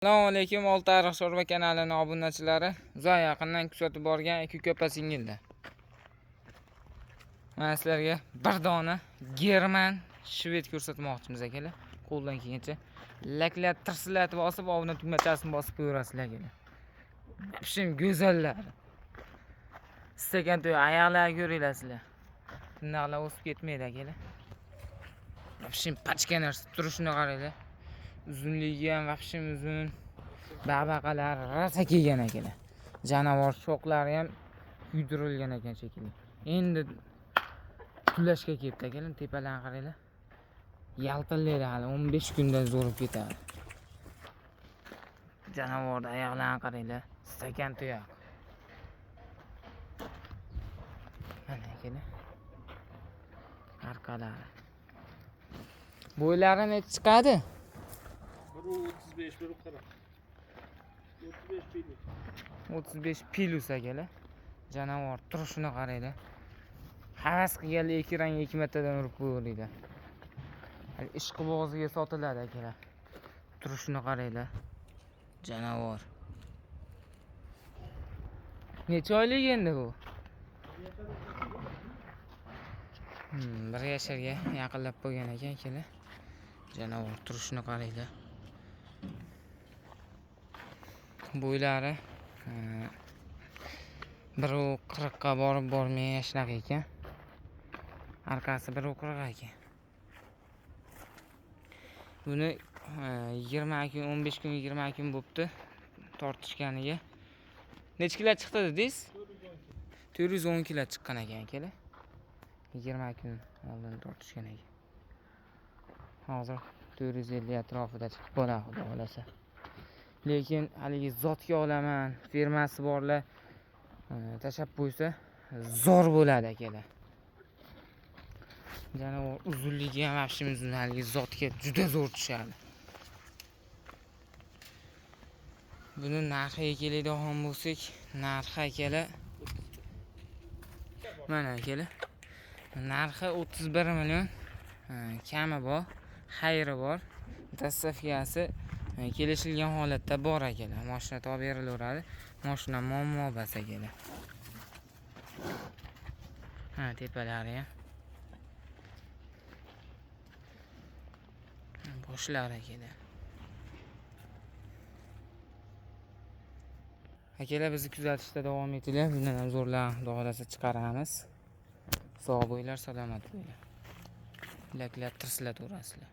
Assalomu alaykum, Oltiariq Sho'rva kanalining obunachilari. Uzoq yaqindan kuzatib borgan ikki ko'pa singildi. Mana sizlarga bir dona German shved ko'rsatmoqchimiz akalar. Qo'ldan kelgancha laklar tirsilatib bosib, ovni tugmachasini bosib ko'rasizlar akalar. Shim go'zallar. Istagan to'y oyoqlarga ko'ringlar sizlar. Tindaqlar o'sib ketmaydi akalar. Shim pachka narsa turishini qaranglar. Uzunligi ham vahshim uzun. Babaqalar rosa kelgan akalar. Jonivor sho'qlari ham kuydirilgan ekan shekilli. Endi tulashga kelibdi akalar, tepalarni qaranglar. Yaltillaydi hali 15 kunda zo'rib ketadi. Jonivorda oyoqlarini qaranglar, stakan tuyoq. Mana akalar. Arqalari. Bo'ylari necha chiqadi? 35 bir qara. 35 pilus akalar. Jonivor turishini qaranglar. Havas qilganlar ikki rang ikki martadan urib qo'yinglar. Ishqi bo'g'ziga sotiladi akalar. Turishini qaranglar. Jonivor. Necha oylik endi bu? 1 yasharga yaqinlab qo'ygan ekan akalar. Jonivor turishini qaranglar. Bo'ylari 1.40 ga borib bormay shunaqa ekan. Arkasi 1.40 ekan. Buni 20 kun, 15 kun, 20 kun bo'pti tortishganiga. Necha kilo chiqdi dedingiz? 410 kilo chiqqan ekan akalar. 20 kun oldin tortishgan ekan. Hozir 450 atrofida chiqib bo'ladi, xudo xolasa. Lekin haligi zotga olaman, firmasi borlar tashab qo'ysa zo'r bo'ladi akalar. Jonivor uzunligi ham vahshim uzun, haligi zotga juda zo'r tushadi. Buni narxiga keladigan bo'lsak, narxi akalar mana akalar. Narxi 31 million. Kami bor, xayri bor. Dastavkasi kelishilgan holatda bor akalar. Mashina topib berilaveradi. Mashina muammo bas akalar. Tepalari ham. Boshlari akalar. Akalar bizni kuzatishda davom etinglar. Bundan ham zo'rlar xudo xolasa chiqaramiz. Sog' bo'linglar, salomat bo'linglar. Laklar tirsilataverasizlar.